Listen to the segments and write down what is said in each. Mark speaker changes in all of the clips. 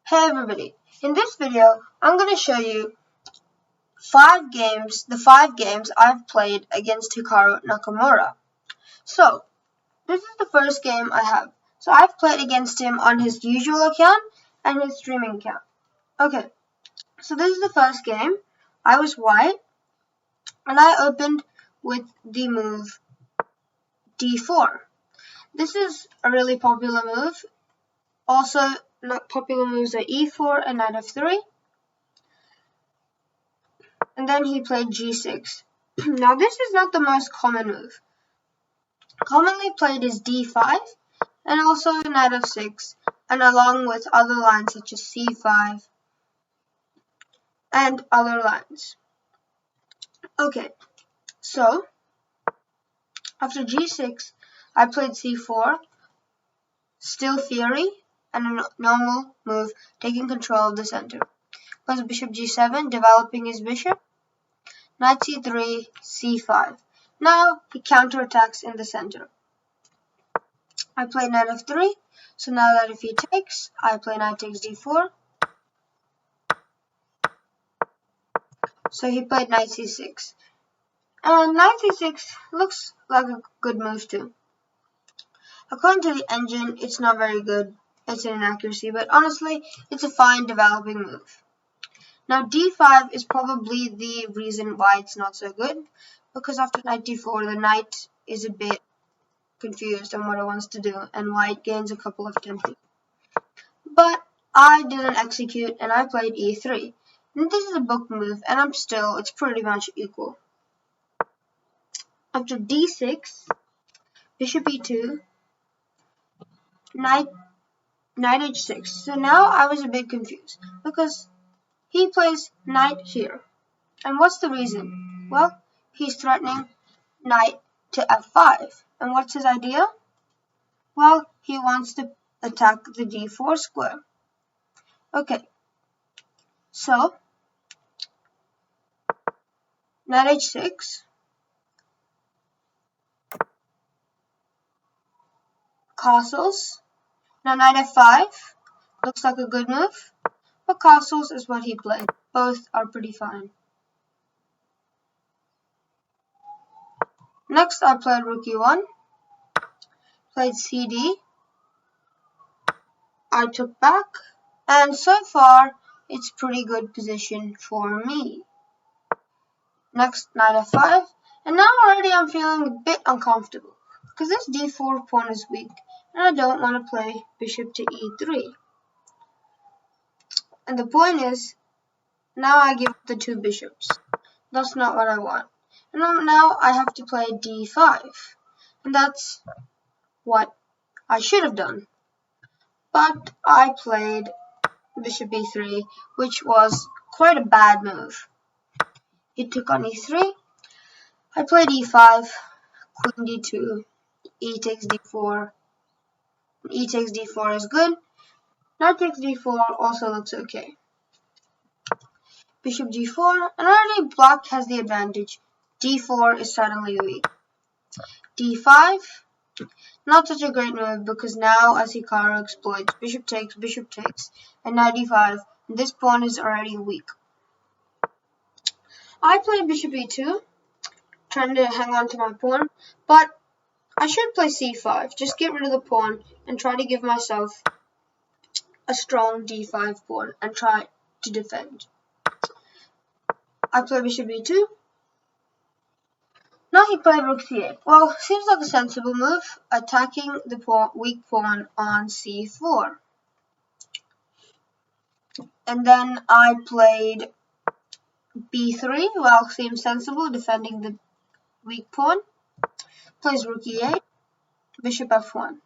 Speaker 1: Hey everybody, in this video I'm going to show you the 5 games I've played against Hikaru Nakamura. So, this is the first game I have. So I've played against him on his usual account and his streaming account. Okay, so this is the first game. I was white and I opened with the move d4. This is a really popular move. Also, not popular moves are e4 and knight f3. And then he played g6. Now this is not the most common move. Commonly played is d5 and also knight f6, and along with other lines such as c5 and other lines. Okay, so after g6 I played c4, still theory, and a normal move taking control of the center. Plays bishop g7, developing his bishop. Knight c3, c5. Now he counterattacks in the center. I play knight f3, so now that if he takes, I play knight takes d4. So he played knight c6. And knight c6 looks like a good move too. According to the engine, it's not very good. It's an inaccuracy, but honestly, it's a fine developing move. Now d5 is probably the reason why it's not so good, because after knight d4, the knight is a bit confused on what it wants to do, and white gains a couple of tempi. But I didn't execute, and I played e3. And this is a book move, and it's pretty much equal. After d6, bishop e2, knight h6. So now I was a bit confused, because he plays knight here. And what's the reason? Well, he's threatening knight to f5. And what's his idea? Well, he wants to attack the d4 square. Okay, so knight h6, castles. Now knight f5 looks like a good move, but castles is what he played. Both are pretty fine. Next I played rook e1, played cd, I took back, and so far it's pretty good position for me. Next knight f5, and now already I'm feeling a bit uncomfortable, because this d4 pawn is weak, and I don't want to play bishop to e3. And the point is, now I give up the 2 bishops. That's not what I want. And now I have to play d5. And that's what I should have done. But I played bishop e3, which was quite a bad move. He took on e3. I played e5, queen d2, e takes d4. E takes d4 is good. Knight takes d4 also looks okay. Bishop g4, and already black has the advantage. d4 is suddenly weak. d5, not such a great move, because now as Hikaru exploits, bishop takes, and knight d5, and this pawn is already weak. I played bishop e2, trying to hang on to my pawn, but I should play c5, just get rid of the pawn, and try to give myself a strong d5 pawn, and try to defend. I play bishop e2. Now he played rook c8. Well, seems like a sensible move, attacking the weak pawn on c4. And then I played b3. Well, seems sensible, defending the weak pawn. Plays rook e8, bishop f1.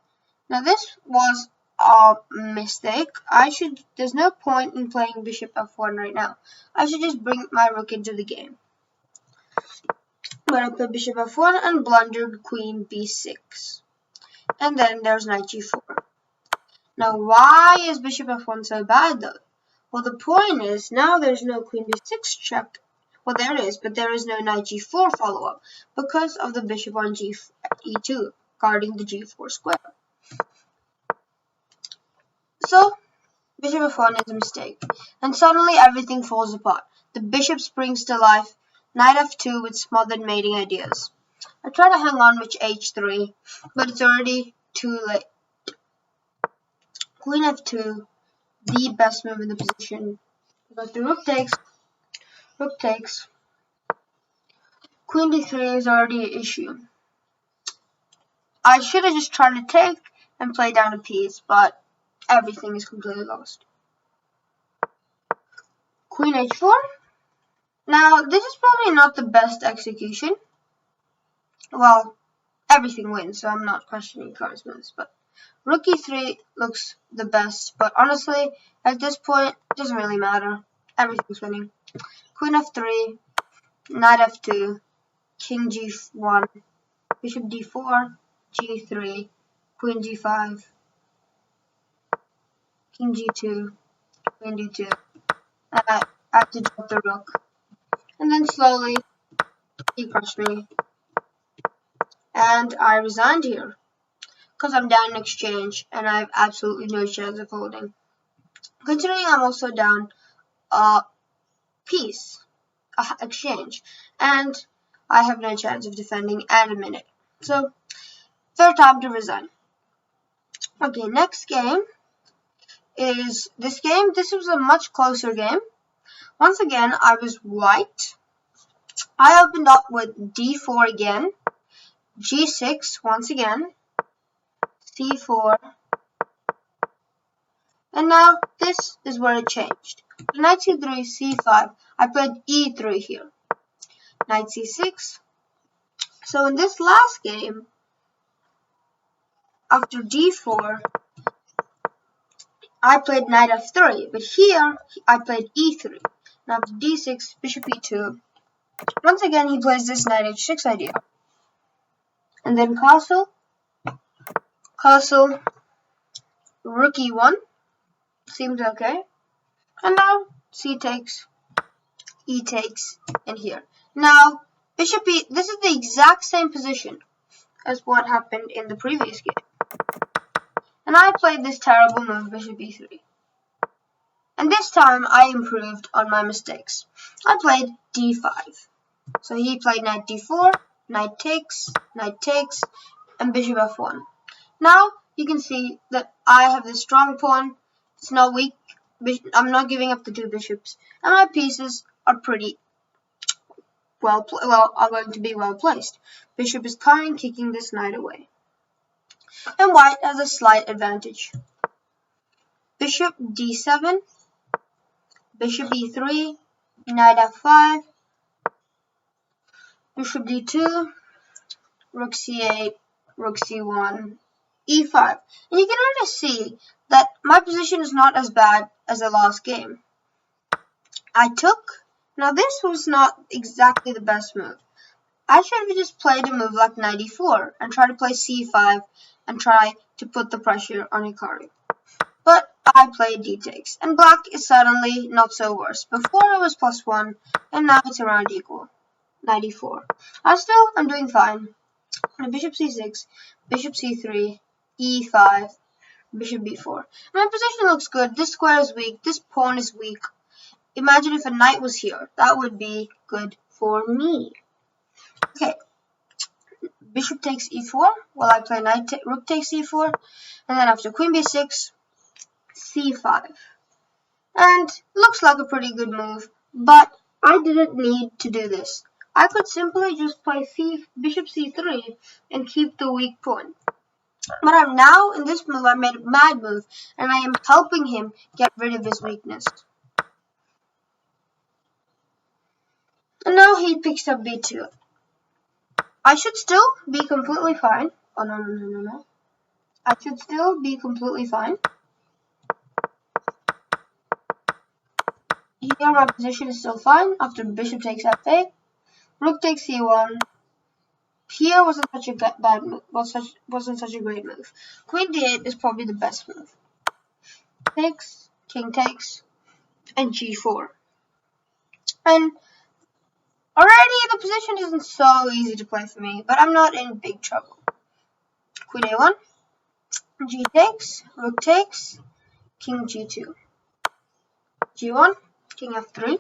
Speaker 1: Now this was a mistake. There's no point in playing bishop f1 right now. I should just bring my rook into the game. But I played bishop f1 and blundered queen b6. And then there's knight g4. Now why is bishop f1 so bad though? Well, the point is now there's no queen b6 check. Well, there is, but there is no knight g4 follow-up because of the bishop on e2 guarding the g4 square. So Bishop f1 is a mistake. And suddenly everything falls apart. The bishop springs to life. Knight f2 with smothered mating ideas. I try to hang on with h3, but it's already too late. Queen f2, the best move in the position. But the rook takes. Queen d3 is already an issue. I should have just tried to take and play down a piece, but everything is completely lost. Queen h4. Now, this is probably not the best execution. Well, everything wins, so I'm not questioning Hikaru's moves, but rook e3 looks the best, but honestly, at this point, it doesn't really matter. Everything's winning. Queen f3, knight f2, king g1, bishop d4, g3, queen g5, king g2, queen d2, and I have to drop the rook. And then slowly, he crushed me, and I resigned here, because I'm down in exchange, and I have absolutely no chance of holding. Considering I'm also down a piece, exchange, and I have no chance of defending and a minute. So, fair time to resign. Okay, next game is this game. This was a much closer game. Once again, I was white. I opened up with d4 again, g6 once again, c4, and now this is where it changed. Knight c3, c5. I played e3 here. Knight c6. So in this last game, after d4, I played knight f3, but here I played e3. Now after d6, bishop e2. Once again, he plays this knight h6 idea. And then castle, rook e1. Seems okay. And now c takes, e takes, and here. Now, bishop e, this is the exact same position as what happened in the previous game. And I played this terrible move, bishop e3. And this time, I improved on my mistakes. I played d5. So he played knight d4, knight takes, and bishop f1. Now, you can see that I have this strong pawn. It's not weak. I'm not giving up the two bishops. And my pieces are pretty are going to be well placed. Bishop is coming, kicking this knight away. And white has a slight advantage. Bishop d7, bishop e3, knight f5, bishop d2, rook c8, rook c1, e5. And you can already see that my position is not as bad as the last game. Now this was not exactly the best move. I should have just played a move like knight e4 and try to play c5 and try to put the pressure on Hikaru. But I played d takes, and black is suddenly not so worse. Before it was +1, and now it's around equal. Knight e4. I'm doing fine. Bishop c6, bishop c3, e5, bishop b4. My position looks good. This square is weak. This pawn is weak. Imagine if a knight was here. That would be good for me. Okay. Bishop takes e4 while I play rook takes e4. And then after queen b6, c5. And looks like a pretty good move. But I didn't need to do this. I could simply just play bishop c3 and keep the weak pawn. But I'm now in this move, I made a mad move, and I am helping him get rid of his weakness. And now he picks up b2. I should still be completely fine. Oh, no. I should still be completely fine. Here my position is still fine after bishop takes f8. Rook takes c1. Here wasn't such a bad move. Wasn't such a great move. Queen d8 is probably the best move. Takes, king takes, and g4. And already the position isn't so easy to play for me, but I'm not in big trouble. Queen a1, g takes, rook takes, king g2. G1, king f3,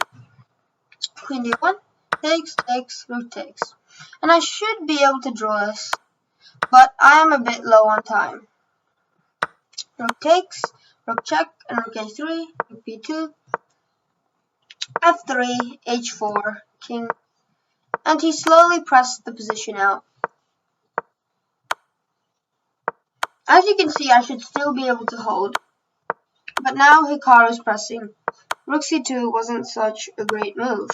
Speaker 1: queen d1, takes, rook takes. And I should be able to draw this, but I am a bit low on time. Rook takes, rook check, and rook a3, rook b2, f3, h4, king, and he slowly pressed the position out. As you can see, I should still be able to hold, but now Hikaru is pressing. Rook c2 wasn't such a great move.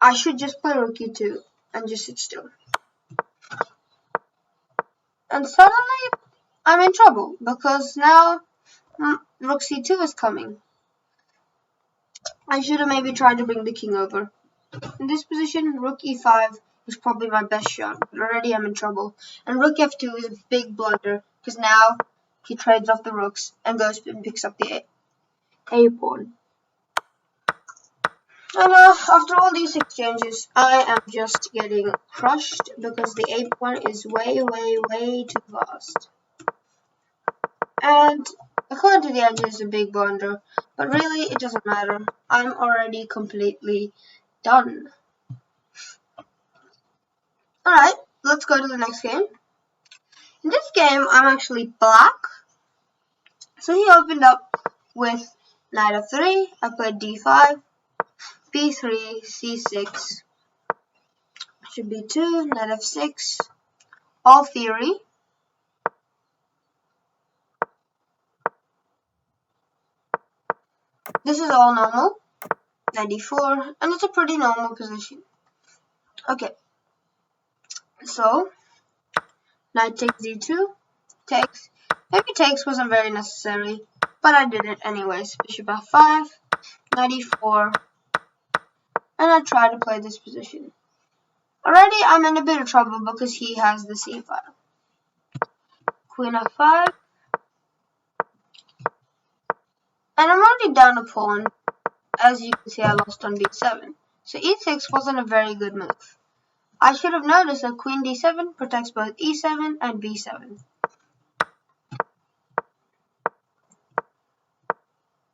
Speaker 1: I should just play rook e2 and just sit still. And suddenly, I'm in trouble, because now rook c2 is coming. I should have maybe tried to bring the king over. In this position, rook e5 is probably my best shot, but already I'm in trouble. And rook f2 is a big blunder, because now he trades off the rooks and goes and picks up the a pawn. And after all these exchanges, I am just getting crushed because the a pawn is way too fast. And according to the edge is a big blunder, but really it doesn't matter. I'm already completely done. Alright, let's go to the next game. In this game, I'm actually black. So he opened up with knight f3, I played d5, b3, c6, should be 2, knight f6, all theory. This is all normal, knight d4, and it's a pretty normal position. Okay, so knight takes d2, takes. Maybe takes wasn't very necessary, but I did it anyways. Bishop f5, knight e4, and I try to play this position. Already I'm in a bit of trouble because he has the c file. Queen f5, and I'm already down a pawn. As you can see, I lost on b7. So e6 wasn't a very good move. I should have noticed that queen d7 protects both e7 and b7.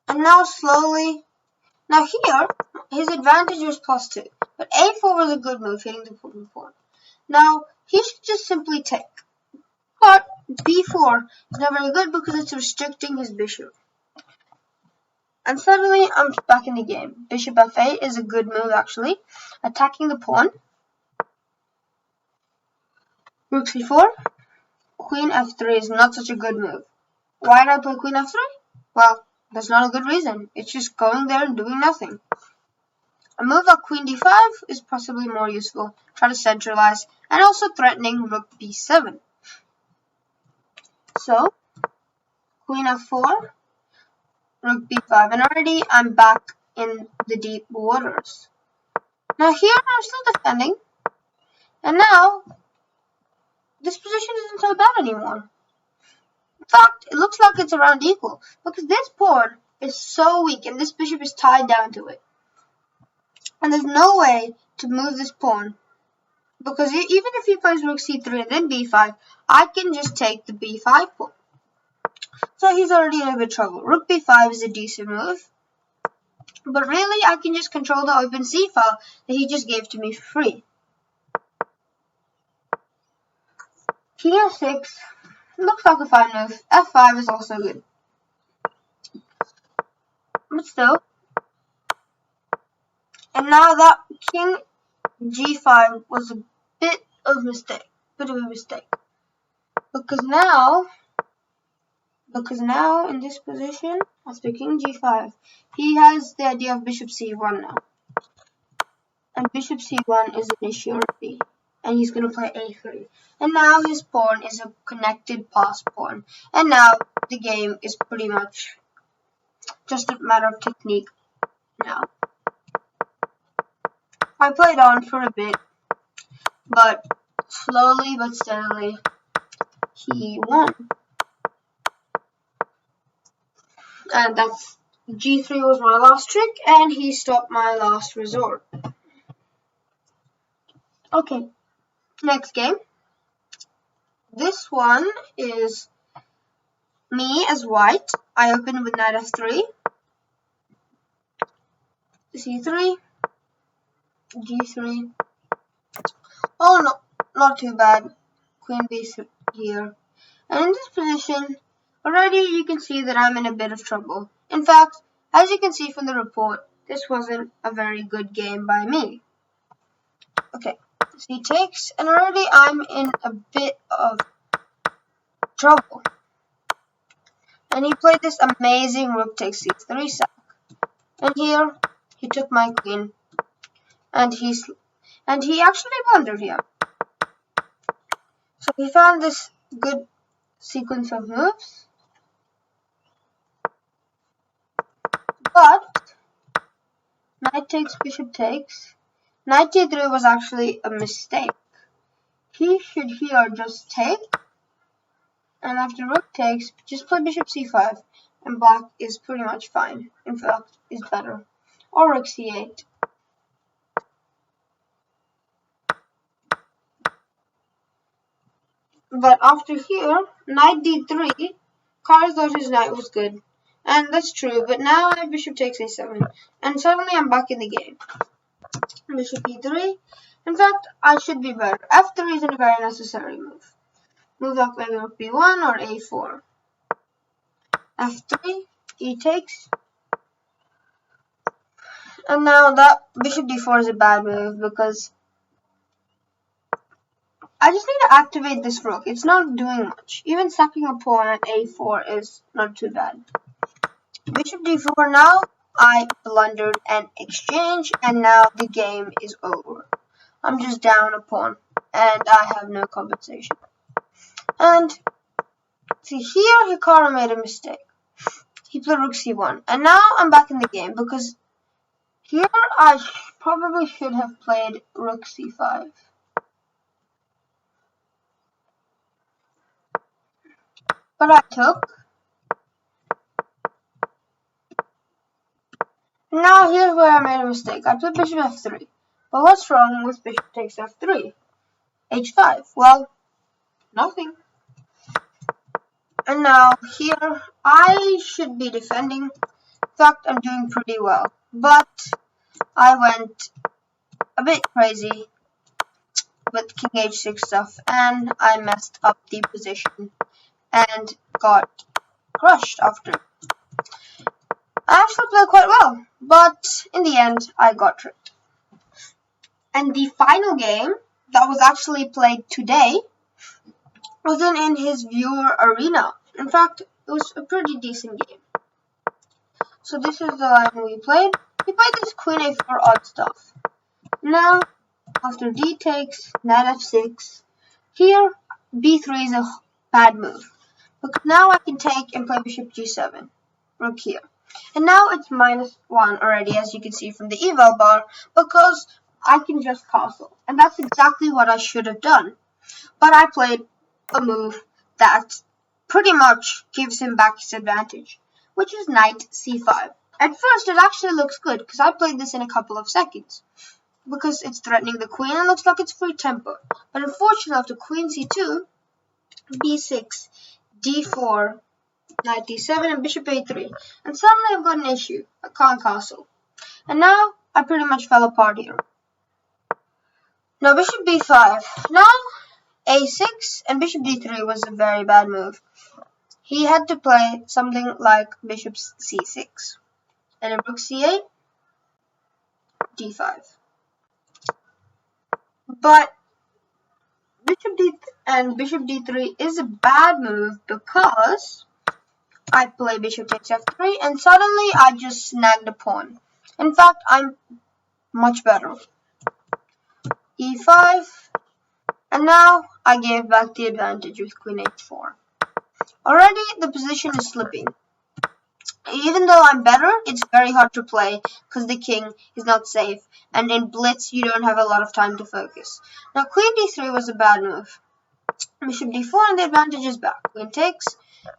Speaker 1: And now slowly, now here, his advantage was +2, but a4 was a good move, hitting the pawn. Now, he should just simply take, but b4 is not very good because it's restricting his bishop. And suddenly, I'm back in the game. Bishop f8 is a good move, actually, attacking the pawn. Rook c4, queen f3 is not such a good move. Why did I play queen f3? Well, that's not a good reason. It's just going there and doing nothing. A move like queen d5 is possibly more useful. Try to centralize, and also threatening rook b7. So, queen f4, rook b5, and already I'm back in the deep waters. Now here I'm still defending, and now this position isn't so bad anymore. In fact, it looks like it's around equal, because this pawn is so weak, and this bishop is tied down to it. And there's no way to move this pawn, because even if he plays rook c3 and then b5, I can just take the b5 pawn. So he's already in a bit of trouble. Rook b5 is a decent move, but really I can just control the open c file that he just gave to me for free. King f6 looks like a fine move. f5 is also good. But still. And now that king g5 was a bit of a mistake. Because now in this position, after king g5, he has the idea of bishop c1 now. And bishop c1 is an issue already. And he's going to play a3. And now his pawn is a connected pass pawn. And now the game is pretty much just a matter of technique now. I played on for a bit, but slowly but steadily, he won. And that's g3 was my last trick, and he stopped my last resort. Okay, next game. This one is me as white. I open with knight f3, c3, g3. Oh no, not too bad. Queen b here. And in this position, already you can see that I'm in a bit of trouble. In fact, as you can see from the report, this wasn't a very good game by me. Okay, c takes, and already I'm in a bit of trouble. And he played this amazing rook takes c3 sack. And here, he took my queen. And he actually blundered here. So he found this good sequence of moves. But knight takes, bishop takes. Knight d3 was actually a mistake. He should here just take, and after rook takes, just play bishop c5, and black is pretty much fine. In fact, is better. Or rook c8. But after here, knight d3, Carl thought his knight was good. And that's true, but now I have bishop takes a7, and suddenly I'm back in the game. Bishop e3. In fact, I should be better. f3 isn't a very necessary move. Move up maybe rook b1 or a4. f3, e takes. And now that bishop d4 is a bad move because I just need to activate this rook. It's not doing much. Even sacking a pawn at a4 is not too bad. Bishop d4 now. I blundered an exchange, and now the game is over. I'm just down a pawn, and I have no compensation. And see here, Hikaru made a mistake. He played rook c1, and now I'm back in the game because here I probably should have played rook c5. But I took. Now here's where I made a mistake. I played bishop f3. But what's wrong with bishop takes f3? h5. Well, nothing. And now here I should be defending. In fact, I'm doing pretty well. But I went a bit crazy with king h6 stuff, and I messed up the position and got crushed after. I actually played quite well, but in the end, I got tricked. And the final game that was actually played today wasn't in his viewer arena. In fact, it was a pretty decent game. So this is the line we played. We played this queen a4 odd stuff. Now, after d takes, knight f6, here b3 is a bad move. Because now I can take and play bishop g7, rook here. And now it's -1 already, as you can see from the eval bar, because I can just castle. And that's exactly what I should have done. But I played a move that pretty much gives him back his advantage, which is knight c5. At first, it actually looks good, because I played this in a couple of seconds. Because it's threatening the queen and looks like it's free tempo. But unfortunately, after queen c2, b6, d4, knight d7, and bishop a3. And suddenly I've got an issue. I can't castle. And now I pretty much fell apart here. Now bishop b5. Now a6 and bishop d3 was a very bad move. He had to play something like bishop c6. And then rook c8, d5. But bishop d3 is a bad move because I play bishop takes f3 and suddenly I just snagged a pawn. In fact, I'm much better. e5, and now I gave back the advantage with queen h4. Already the position is slipping. Even though I'm better, it's very hard to play because the king is not safe, and in blitz you don't have a lot of time to focus. Now queen d3 was a bad move. Bishop d4 and the advantage is back. Queen takes,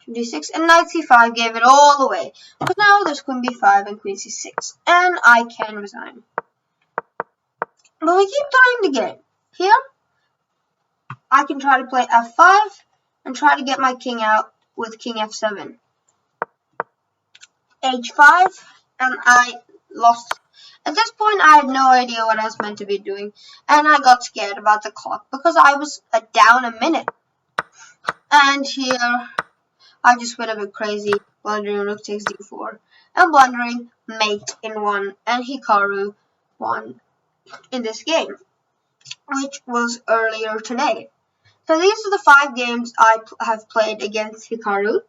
Speaker 1: bishop d6, and knight c5 gave it all away. But now there's queen b5 and queen c6, and I can resign. But we keep trying the game. Here, I can try to play f5 and try to get my king out with king f7. age 5, and I lost. At this point, I had no idea what I was meant to be doing, and I got scared about the clock because I was down a minute. And here, I just went a bit crazy, blundering rook takes d4, and blundering mate in 1, and Hikaru won in this game, which was earlier today. So these are the 5 games I have played against Hikaru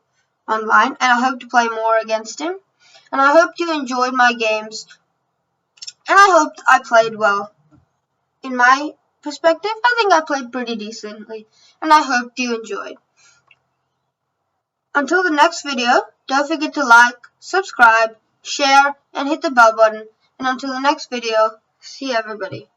Speaker 1: online, and I hope to play more against him. And I hope you enjoyed my games, and I hope I played well. In my perspective, I think I played pretty decently, and I hope you enjoyed. Until the next video, don't forget to like, subscribe, share, and hit the bell button. And until the next video, see everybody.